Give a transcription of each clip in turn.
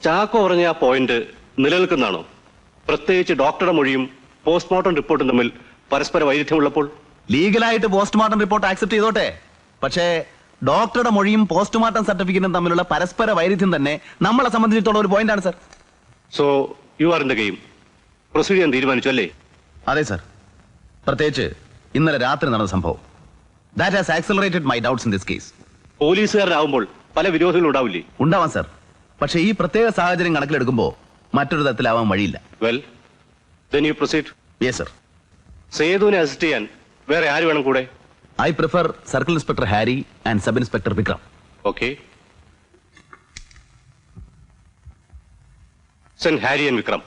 ചാക്കോ പറഞ്ഞ ആ പോയിന്റ് നിലനിൽക്കുന്നതാണോ? പ്രത്യേകിച്ച് ഡോക്ടറുടെ മൊഴിയും പോസ്റ്റ്മോർട്ടം റിപ്പോർട്ടും തമ്മിൽ പരസ്പര വൈരുദ്ധ്യമുള്ളപ്പോൾ. ലീഗലായിട്ട് പോസ്റ്റ്മോർട്ടം റിപ്പോർട്ട് ആക്സെപ്റ്റ് ചെയ്തോട്ടെ, പക്ഷേ ഡോക്ടറുടെ മൊഴിയും പോസ്റ്റ്മോർട്ടം സർട്ടിഫിക്കറ്റും തമ്മിലുള്ള പരസ്പര വൈരുദ്ധ്യം തന്നെ നമ്മളെ സംബന്ധിച്ചിടത്തോളം ഒരു പോയിന്റാണ് sir. So you are in the game. Proceed ചെയ്യാൻ തീരുമാനിച്ചു അല്ലേ? അതെ സർ. പ്രത്യേകിച്ച് ഇന്നലെ രാത്രി നടന്ന സംഭവം. That has accelerated my doubts in this case. പോലീസുകാരനാവുമ്പോൾ പല വിരോധങ്ങളും ഉണ്ടാവില്ലേ? ഉണ്ടാവാം സർ, പക്ഷേ ഈ പ്രത്യേക സാഹചര്യം കണക്കിലെടുക്കുമ്പോൾ മറ്റൊരു തരത്തിലാവാൻ വഴിയില്ല. Well then you proceed. Yes sir. സേതുവിനെ അസിസ്റ്റ് ചെയ്യാൻ വേറെ ആര് വേണം കൂടെ? I prefer circle inspector Harry and sub inspector Vikram. Okay, send Harry and Vikram.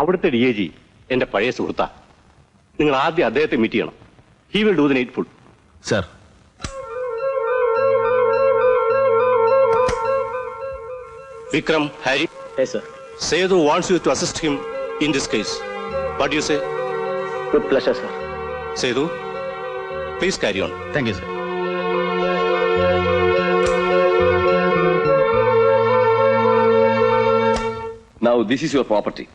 അവിടുത്തെ DIG എന്റെ പഴയ സുഹൃത്താ. നിങ്ങൾ ആദ്യം അദ്ദേഹത്തെ മീറ്റ് ചെയ്യണം. He will do the needful. Sir. Vikram, Harry. Yes, sir. Sedu wants you to assist him in this case. What do you say? With pleasure, sir. Sedu, please carry on. Thank you, sir. Now, this is your property.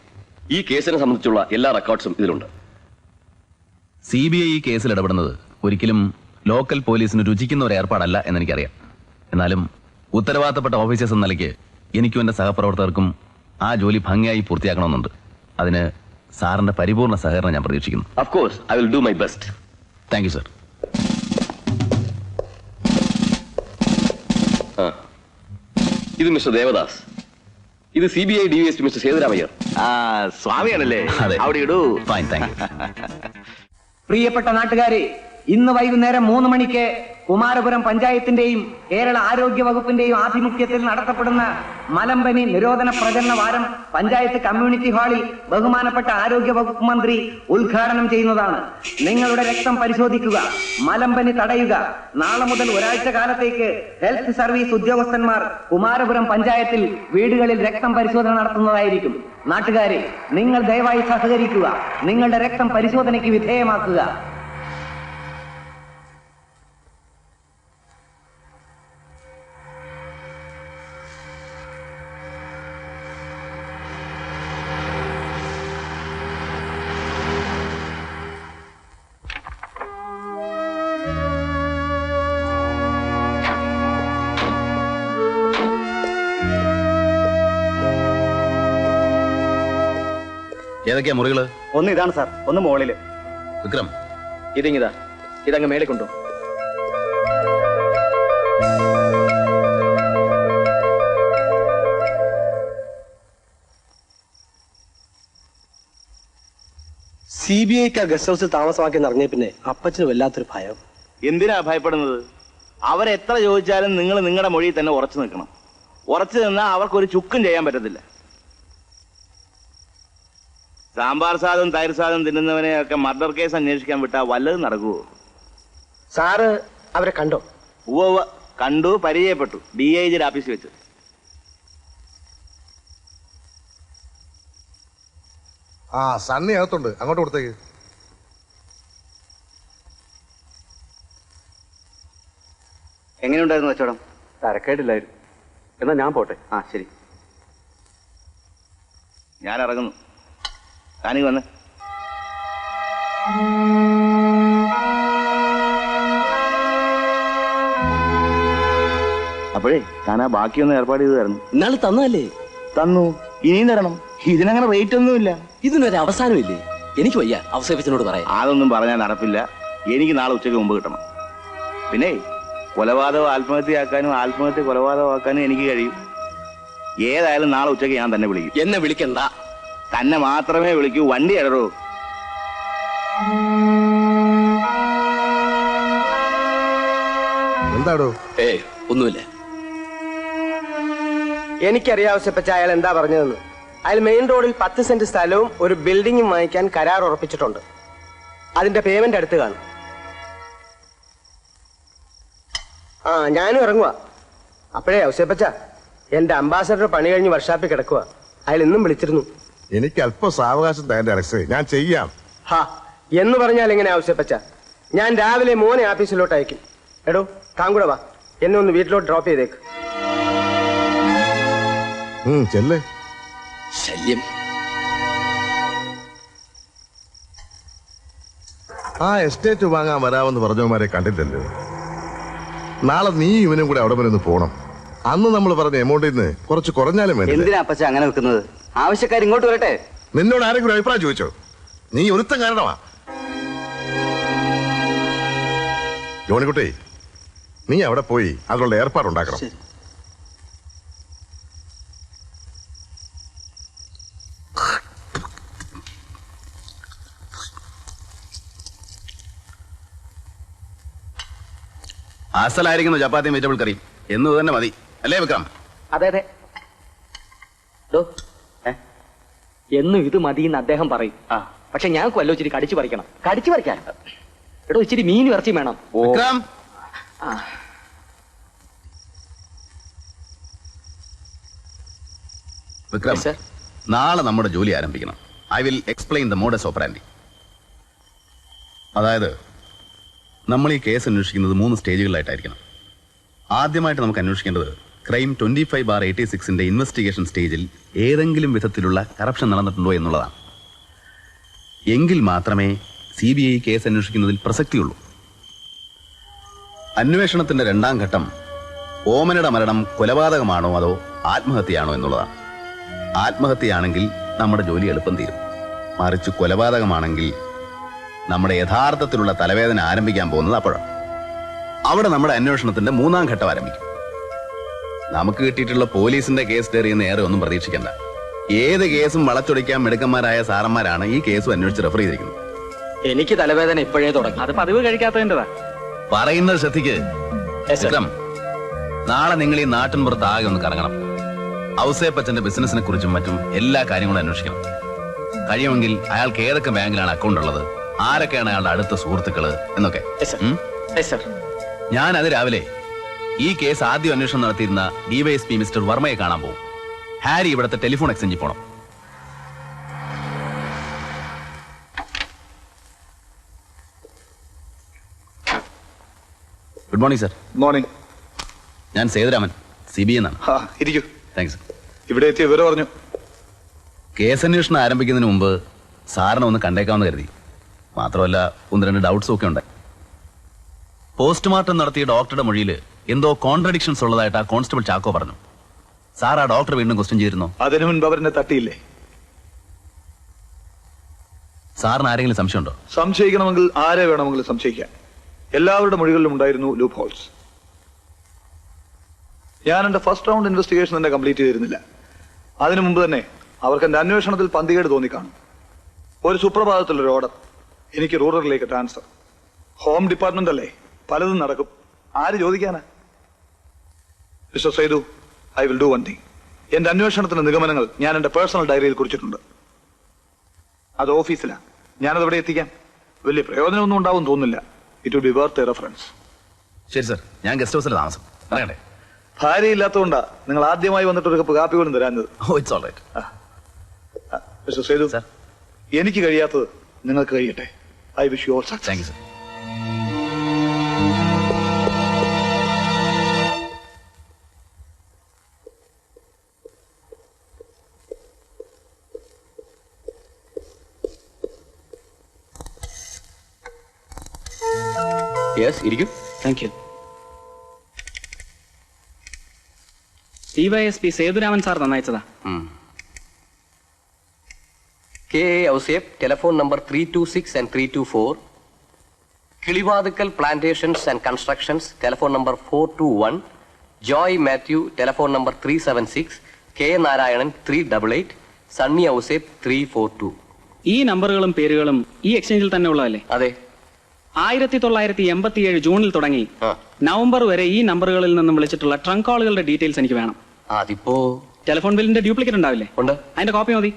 ഈ കേസിനെ സംബന്ധിച്ചുള്ള എല്ലാ റെക്കോർഡ്സും ഇതിലുണ്ട്. CBI ഈ കേസിൽ ഇടപെടുന്നത് ഒരിക്കലും local പോലീസിന് രുചിക്കുന്ന ഒരു ഏർപ്പാടല്ല എന്നെനിക്കറിയാം. എന്നാലും ഉത്തരവാദിത്തപ്പെട്ട ഓഫീസേഴ്സ് എന്ന നിലയ്ക്ക് എനിക്കും എന്റെ സഹപ്രവർത്തകർക്കും ആ ജോലി ഭംഗിയായി പൂർത്തിയാക്കണമെന്നുണ്ട്. അതിന് സാറിന്റെ പരിപൂർണ സഹകരണം ഞാൻ പ്രതീക്ഷിക്കുന്നു. Of course, I will do my best. Thank you sir. ഇത് മിസ്റ്റർ ദേവദാസ്. ഇത് CBI DSP മിസ്റ്റർ സേതുരാമയ്യർ. സ്വാമിയാണല്ലേ? അവിടെ ഇടൂ. Fine, thank you. പ്രിയപ്പെട്ട നാട്ടുകാരെ, ഇന്ന് വൈകുന്നേരം 3 മണിക്ക് കുമാരപുരം പഞ്ചായത്തിന്റെയും കേരള ആരോഗ്യ വകുപ്പിന്റെയും ആഭിമുഖ്യത്തിൽ നടത്തപ്പെടുന്ന മലമ്പനി നിരോധന പ്രചരണ വാരം പഞ്ചായത്ത് കമ്മ്യൂണിറ്റി ഹാളിൽ ബഹുമാനപ്പെട്ട ആരോഗ്യ വകുപ്പ് മന്ത്രി ഉദ്ഘാടനം ചെയ്യുന്നതാണ്. നിങ്ങളുടെ രക്തം പരിശോധിക്കുക, മലമ്പനി തടയുക. നാളെ മുതൽ ഒരാഴ്ച കാലത്തേക്ക് ഹെൽത്ത് സർവീസ് ഉദ്യോഗസ്ഥന്മാർ കുമാരപുരം പഞ്ചായത്തിൽ വീടുകളിൽ രക്തം പരിശോധന നടത്തുന്നതായിരിക്കും. നാട്ടുകാരെ, നിങ്ങൾ ദയവായി സഹകരിക്കുക. നിങ്ങളുടെ രക്തം പരിശോധനയ്ക്ക് വിധേയമാക്കുക. ഏതൊക്കെയാ മുറികള്? ഒന്ന് ഇതാണ് സാർ, ഒന്ന് മോളില്. വിക്രം, ഇതിങ്ങിതാ, ഇതങ്ങ് മേളിൽ കൊണ്ടു. CBI ഗസ്റ്റ് ഹൗസിൽ താമസമാക്കി ഇറങ്ങിയ പിന്നെ അപ്പച്ചന് വല്ലാത്തൊരു ഭയം. എന്തിനാ ഭയപ്പെടുന്നത്? അവരെത്ര ചോദിച്ചാലും നിങ്ങൾ നിങ്ങളുടെ മൊഴിയിൽ തന്നെ ഉറച്ചു നിൽക്കണം. ഉറച്ചു നിന്നാൽ അവർക്കൊരു ചുക്കും ചെയ്യാൻ പറ്റത്തില്ല. സാമ്പാർ സാധനം തൈര് സാധനം തിന്നുന്നവനെയൊക്കെ മർഡർ കേസ് അന്വേഷിക്കാൻ വിട്ടാൽ വല്ലതും നടക്കുവോ? സാറ് അവരെ കണ്ടോ? ഉവ്വ കണ്ടു, പരിചയപ്പെട്ടു. DIGയുടെ ഓഫീസിൽ വെച്ച്. സണ്ണി അകത്തുണ്ട്, അങ്ങോട്ട് കൊടുത്തേക്ക്. എങ്ങനെയുണ്ടായിരുന്നു കച്ചവടം? തരക്കേടില്ലായിരുന്നു. എന്നാ ഞാൻ പോട്ടെ. ശരി, ഞാൻ ഇറങ്ങുന്നു. താനിക്ക് വന്ന്. അപ്പോഴേ താൻ ആ ബാക്കിയൊന്നും ഏർപ്പാട് ചെയ്ത് തരണം. ഇന്നാള് തന്നല്ലേ? തന്നു, ഇനിയും തരണം. ഇതിനങ്ങനെ റേറ്റ് ഒന്നുമില്ല. ഇതിനൊരു അവസാനമില്ലേ? എനിക്ക് വയ്യ അവസരത്തിനോട് പറയാം. അതൊന്നും പറഞ്ഞാൽ നടപ്പില്ല. എനിക്ക് നാളെ ഉച്ചയ്ക്ക് മുമ്പ് കിട്ടണം. പിന്നെ കൊലപാതകം ആത്മഹത്യയാക്കാനും ആത്മഹത്യ കൊലപാതകമാക്കാനും എനിക്ക് കഴിയും. ഏതായാലും നാളെ ഉച്ചയ്ക്ക് ഞാൻ തന്നെ വിളിക്കും. എന്നെ വിളിക്കണ്ട, തന്നെ മാത്രമേ വിളിക്കൂ. വണ്ടി ഇടറോ? എന്താടോ? ഒന്നുമില്ല. എനിക്കറിയാവശ്യപ്പെട്ട അയാൾ എന്താ പറഞ്ഞതെന്ന്. അയാൾ മെയിൻ റോഡിൽ 10 സെന്റ് സ്ഥലവും ഒരു ബിൽഡിംഗും വാങ്ങിക്കാൻ കരാർ ഉറപ്പിച്ചിട്ടുണ്ട്. അതിന്റെ പേയ്മെന്റ് അടുത്ത് കാണും. ഞാനും ഇറങ്ങുക. അപ്പോഴേ ഔസേപ്പച്ച, എന്റെ അംബാസഡർ പണി കഴിഞ്ഞ് വർഷാപ്പിൽ കിടക്കുക. അയാൾ ഇന്നും വിളിച്ചിരുന്നു. എനിക്ക് അല്പം സാവകാശം തരേണ്ട അലക്സേ, ഞാൻ ചെയ്യാം. എന്ന് പറഞ്ഞാൽ എങ്ങനെ ഔസേപ്പച്ച? ഞാൻ രാവിലെ മോനെ ഓഫീസിലോട്ട് അയക്കും. എടോ താങ്കൂടെ വാ, എന്നെ ഒന്ന് വീട്ടിലോട്ട് ഡ്രോപ്പ് ചെയ്തേക്ക്. ചെല്ലേ. ശല്യം. ആ എസ്റ്റേറ്റ് വാങ്ങാൻ വരാമെന്ന് പറഞ്ഞവന്മാരെ കണ്ടില്ലല്ലോ. നാളെ നീ ഇവനും കൂടെ അവിടെ വരെ ഒന്ന് പോണം. അന്ന് നമ്മൾ പറഞ്ഞ എമൗണ്ടിൽ നിന്ന് കുറച്ച് കുറഞ്ഞാലും വേണ്ടി. എന്തിനാ അപ്പച്ച അങ്ങനെ വെക്കുന്നത്? ആവശ്യക്കാർ ഇങ്ങോട്ട് വരട്ടെ. നിന്നോട് ആരെങ്കിലും അഭിപ്രായം ചോദിച്ചോ? നീ ഒരുത്തം കാരണമാ. ജോണിക്കുട്ടി, നീ അവിടെ പോയി അതിനുള്ള ഏർപ്പാടുണ്ടാക്കണം. അസലായിരിക്കുന്നു ചപ്പാത്തിയും വെജിറ്റബിൾ കറിയും എന്ന് തന്നെ മതി അല്ലേ വിക്രം? അതെ അതെ. എന്നും ഇത് മതിയെന്ന് അദ്ദേഹം പറയും. പക്ഷെ ഞാൻ കൊല്ലോ ഇച്ചിരി കടിച്ചു പറിക്കണം. കടിച്ചു പറിക്കാൻ എടോ ഇച്ചിരി മീൻ ഇറച്ചി വേണം. വിക്രം, വിക്രം, നാളെ നമ്മുടെ ജോലി ആരംഭിക്കണം. I will explain the modus operandi. അതായത് നമ്മൾ ഈ കേസ് അന്വേഷിക്കുന്നത് 3 സ്റ്റേജുകളിലായിട്ടായിരിക്കണം. ആദ്യമായിട്ട് നമുക്ക് അന്വേഷിക്കേണ്ടത് ക്രൈം 25/86 ഇൻവെസ്റ്റിഗേഷൻ സ്റ്റേജിൽ ഏതെങ്കിലും വിധത്തിലുള്ള കറപ്ഷൻ നടന്നിട്ടുണ്ടോ എന്നുള്ളതാണ്. എങ്കിൽ മാത്രമേ CBI കേസ് അന്വേഷിക്കുന്നതിൽ പ്രസക്തിയുള്ളൂ. അന്വേഷണത്തിന്റെ 2ാം ഘട്ടം ഓമനയുടെ മരണം കൊലപാതകമാണോ അതോ ആത്മഹത്യയാണോ എന്നുള്ളതാണ്. ആത്മഹത്യയാണെങ്കിൽ നമ്മുടെ ജോലി എളുപ്പം തീരും. മറിച്ച് കൊലപാതകമാണെങ്കിൽ നമ്മുടെ യഥാർത്ഥത്തിലുള്ള തലവേദന ആരംഭിക്കാൻ പോകുന്നത് അപ്പോഴാണ്. അവിടെ നമ്മുടെ അന്വേഷണത്തിന്റെ 3ാം ഘട്ടം ആരംഭിക്കും. നമുക്ക് കിട്ടിയിട്ടുള്ള പോലീസിന്റെ കേസ് ഡയറിയെന്ന് ഏറെ ഒന്നും പ്രതീക്ഷിക്കണ്ട. ഏത് കേസും വളച്ചൊടിക്കാൻ മിടുക്കന്മാരായ സാറന്മാരാണ് ഈ കേസും അന്വേഷിച്ച് റെഫർ ചെയ്തിരിക്കുന്നത്. എനിക്ക് തലവേദന ഇപ്പോഴേ തുടങ്ങി. അത് പതിവ് കഴിക്കാത്തതിൻ്റെതാ. പറയുന്നത് ശ്രദ്ധിക്ക് വിക്രം. നാളെ നിങ്ങൾ ഈ നാട്ടിൻപുറത്ത് ആകെ ഒന്ന് കറങ്ങണം. ഔസേപ്പച്ചന്റെ ബിസിനസിനെ കുറിച്ചും മറ്റും എല്ലാ കാര്യങ്ങളും അന്വേഷിക്കണം. കഴിയുമെങ്കിൽ അയാൾക്ക് ഏതൊക്കെ ബാങ്കിലാണ് അക്കൗണ്ട് ഉള്ളത്, ആരൊക്കെയാണ് അയാളുടെ അടുത്ത സുഹൃത്തുക്കള് എന്നൊക്കെ. ഞാൻ അത് രാവിലെ ഈ കേസ് ആദ്യം അന്വേഷണം നടത്തിയിരുന്ന DYSP മിസ്റ്റർ വർമ്മയെ കാണാൻ പോകും. ഹാരി ഇവിടുത്തെ ടെലിഫോൺ എക്സ്ചേഞ്ചിൽ പോണം. Good morning sir. മോർണിംഗ്. ഞാൻ സേതുരാമൻ, CBI എന്നാണ്. ഇരിക്കൂ. താങ്ക്സ്. ഇവിടെ എത്തിയ വിവരം പറഞ്ഞു. കേസ് അന്വേഷണം ആരംഭിക്കുന്നതിന് മുമ്പ് സാറിനെ ഒന്ന് കണ്ടേക്കാമെന്ന് കരുതി. മാത്രമല്ല 1-2 ഡൗട്ട്സും ഒക്കെ ഉണ്ട്. പോസ്റ്റ്മോർട്ടം നടത്തിയ ഡോക്ടറുടെ മൊഴിയിൽ എന്തോ കോൺട്രഡിക്ഷൻസ് ഉള്ളതായിട്ട് ആ കോൺസ്റ്റബിൾ ചാക്കോ പറഞ്ഞു. സാർ ആ ഡോക്ടർ വീണ്ടും ക്വസ്റ്റ്യൻ ചെയ്തിരുന്നോ? അതിനു മുൻപ് അവരെന്നെ തട്ടിയില്ലേ? സാറിന് ആരെങ്കിലും സംശയമുണ്ടോ? സംശയിക്കണമെങ്കിൽ ആരെ വേണമെങ്കിലും സംശയിക്കാം. എല്ലാവരുടെ മൊഴികളിലും ഉണ്ടായിരുന്നു ലൂപ്പ് ഹോൾസ്. ഞാൻ എന്റെ ഫസ്റ്റ് റൗണ്ട് ഇൻവെസ്റ്റിഗേഷൻ തന്നെ കംപ്ലീറ്റ് ചെയ്തിരുന്നില്ല. അതിനു മുമ്പ് തന്നെ അവർക്ക് എന്റെ അന്വേഷണത്തിൽ പന്തികേട് തോന്നിക്കാണും. ഒരു സുപ്രഭാതത്തിലൊരു ഓർഡർ, എനിക്ക് റൂറലിലേക്ക് ട്രാൻസ്ഫർ. ഹോം ഡിപ്പാർട്ട്മെന്റ് അല്ലേ, പലതും നടക്കും. ആര് ചോദിക്കാനാ? Mister Saidu, I will do one thing. എന്റെ അന്വേഷണത്തിന്റെ നിഗമനങ്ങൾ ഞാൻ എന്റെ പേഴ്സണൽ ഡയറിയിൽ കുറിച്ചിട്ടുണ്ട്. അത് ഓഫീസിലാണ്. ഞാനത് ഇവിടെ എത്തിക്കാം. വലിയ പ്രയോജനമൊന്നും ഉണ്ടാവും തോന്നുന്നില്ല. It will be worth A reference. ശരി സർ, ഞാൻ ഗസ്റ്റ് ഹൗസിൽ താമസം. പറയട്ടെ. ഭാര്യ ഇല്ലാത്തതുകൊണ്ടാ നിങ്ങൾ ആദ്യമായി വന്നിട്ട് ഒരു കപ്പ് കാപ്പി പോലും തരാഞ്ഞത്. It's all right. Mister Sethu, എനിക്ക് കഴിയാത്തത് നിങ്ങൾക്ക് കഴിയട്ടെ. I wish you all success. Thank you sir. Yes, ഇരിക്കും. Thank you. DYSP Sethuraman sir നന്നായിച്ചതാ. KA Ouseph, telephone number 326 and 324. Kilivathukkal plantations and constructions, telephone number 421. Joy Mathew, telephone number 376. K Narayanan 388. Sunny Ouseph 342. ഈ നമ്പറുകളും പേരുകളും ഈ എക്സ്ചേഞ്ചിൽ തന്നെ ഉള്ളതല്ലേ? അതെ. 1987 ജൂണിൽ തുടങ്ങി നവംബർ വരെ ഈ നമ്പറുകളിൽ നിന്നും വിളിച്ചിട്ടുള്ള ട്രങ്ക് കോളുകളുടെ ഡീറ്റെയിൽസ് എനിക്ക് വേണം. അതിപ്പോ ടെലിഫോൺ ബില്ലിന്റെ ഡ്യൂപ്ലിക്കേറ്റ് ഉണ്ടാവില്ലേ? ഉണ്ട്. അതിന്റെ കോപ്പി മതി.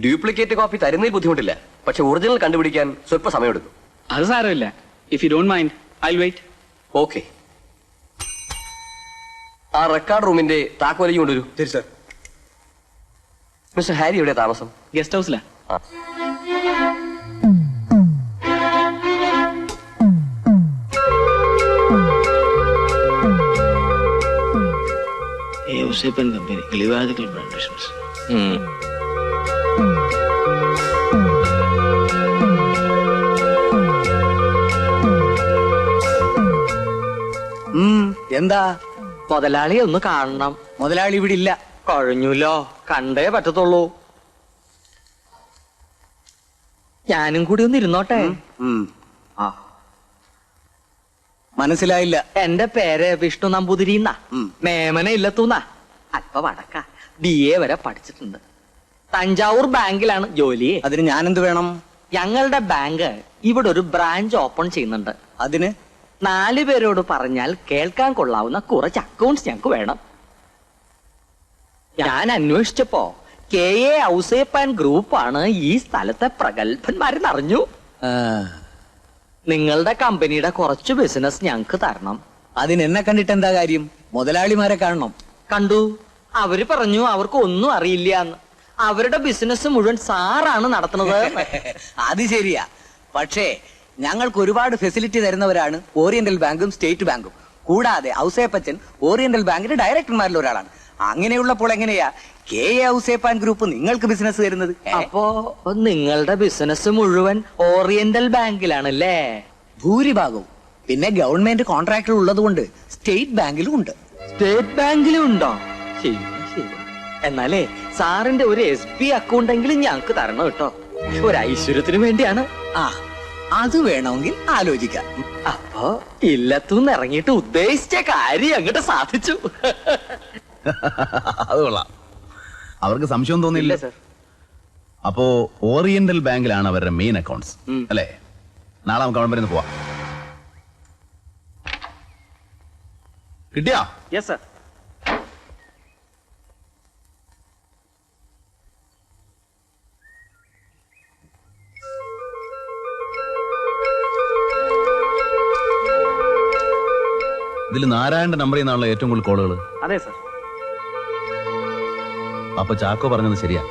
ഡ്യൂപ്ലിക്കേറ്റ് കോപ്പി തരുന്നതിൽ ബുദ്ധിമുട്ടില്ല, പക്ഷെ ഒറിജിനൽ കണ്ടുപിടിക്കാൻ സ്വല്പ സമയമെടുക്കും. അത് സാരമില്ല. If you don't mind I will wait. Okay. ആ റെക്കോർഡ് റൂമിന്റെ താക്കോലും കൊണ്ടുവരൂ. ശരി സർ. മിസ്റ്റർ ഹാരി എവിടെ താമസം? ഗസ്റ്റ് ഹൗസിലാ. Ousephan company Kilivathikkal plantations. എന്താ? മുതലാളിയെ ഒന്ന് കാണണം. മുതലാളി ഇവിടെ ഇല്ല. കഴിഞ്ഞല്ലോ, കണ്ടേ പറ്റത്തുള്ളൂ. ഞാനും കൂടി ഒന്ന് ഇരുന്നോട്ടെ. മനസ്സിലായില്ല. എന്റെ പേര് വിഷ്ണു നമ്പൂതിരിന്നാ. മേമന ഇല്ലത്തൂന്നാ. അല്പ വടക്ക. BA വരെ പഠിച്ചിട്ടുണ്ട്. തഞ്ചാവൂർ ബാങ്കിലാണ് ജോലി. അതിന് ഞാനെന്ത് വേണം? ഞങ്ങളുടെ ബാങ്ക് ഇവിടെ ഒരു ബ്രാഞ്ച് ഓപ്പൺ ചെയ്യുന്നുണ്ട്. അതിന് 4 പേരോട് പറഞ്ഞാൽ കേൾക്കാൻ കൊള്ളാവുന്ന കുറച്ച് അക്കൗണ്ട്സ് ഞങ്ങൾക്ക് വേണം. ഞാൻ അന്വേഷിച്ചപ്പോ KA ഔസേപ്പ് ആൻഡ് ഗ്രൂപ്പാണ് ഈ സ്ഥലത്തെ പ്രഗത്ഭന്മാരെന്നറിഞ്ഞു. നിങ്ങളുടെ കമ്പനിയുടെ കുറച്ച് ബിസിനസ് ഞങ്ങൾക്ക് തരണം. അതിന് എന്നെ കണ്ടിട്ട് എന്താ കാര്യം? മുതലാളിമാരെ കാണണം. കണ്ടു. അവര് പറഞ്ഞു അവർക്ക് ഒന്നും അറിയില്ല എന്ന്. അവരുടെ ബിസിനസ് മുഴുവൻ സാറാണ് നടത്തുന്നത്. അത് ശരിയാ. പക്ഷേ ഞങ്ങൾക്ക് ഒരുപാട് ഫെസിലിറ്റി തരുന്നവരാണ് ഓറിയന്റൽ ബാങ്കും സ്റ്റേറ്റ് ബാങ്കും. കൂടാതെ ഔസേപ്പച്ചൻ ഓറിയന്റൽ ബാങ്കിന്റെ ഡയറക്ടർമാരിൽ ഒരാളാണ്. അങ്ങനെയുള്ളപ്പോൾ എങ്ങനെയാ KA ഔസേപ്പ് ആൻഡ് ഗ്രൂപ്പ് നിങ്ങൾക്ക് ബിസിനസ് തരുന്നത്? അപ്പോ നിങ്ങളുടെ ബിസിനസ് മുഴുവൻ ഓറിയന്റൽ ബാങ്കിലാണല്ലേ? ഭൂരിഭാഗവും. പിന്നെ ഗവൺമെന്റ് കോൺട്രാക്ടർ ഉള്ളതുകൊണ്ട് സ്റ്റേറ്റ് ബാങ്കിലും ഉണ്ട്. സ്റ്റേറ്റ് ബാങ്കിലും ഉണ്ടോ? ശരി ശരി. എന്നാലേ സാറിന്റെ ഒരു SB അക്കൗണ്ട് എങ്കിലും ഞങ്ങൾക്ക് തരണം കേട്ടോ. ഒരു ഐശ്വര്യത്തിന് വേണ്ടിയാണ്. അത് വേണമെങ്കിൽ ആലോചിക്കാം. അപ്പോ ഇല്ലത്തുനിന്ന് ഇറങ്ങിയിട്ട് ഉദ്ദേശിച്ച കാര്യം അങ്ങോട്ട് സാധിച്ചു. അത് കൊള്ളാം. അവർക്ക് സംശയം തോന്നിയില്ല സർ. അപ്പോ ഓറിയന്റൽ ബാങ്കിലാണ് അവരുടെ മെയിൻ അക്കൗണ്ട്സ് അല്ലേ? നാളെ നമുക്ക് അവിടെ വരെ പോവാം. കിട്ടിയാ? Yes sir. ഇതിൽ നാരായണന്റെ നമ്പറിൽ നിന്നാണല്ലോ ഏറ്റവും കൂടുതൽ കോളുകൾ. അതെ സർ. അപ്പൊ ചാക്കോ പറഞ്ഞത് ശരിയാ.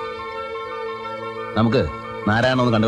നമുക്ക് നാരായണ ഒന്ന് കണ്ടു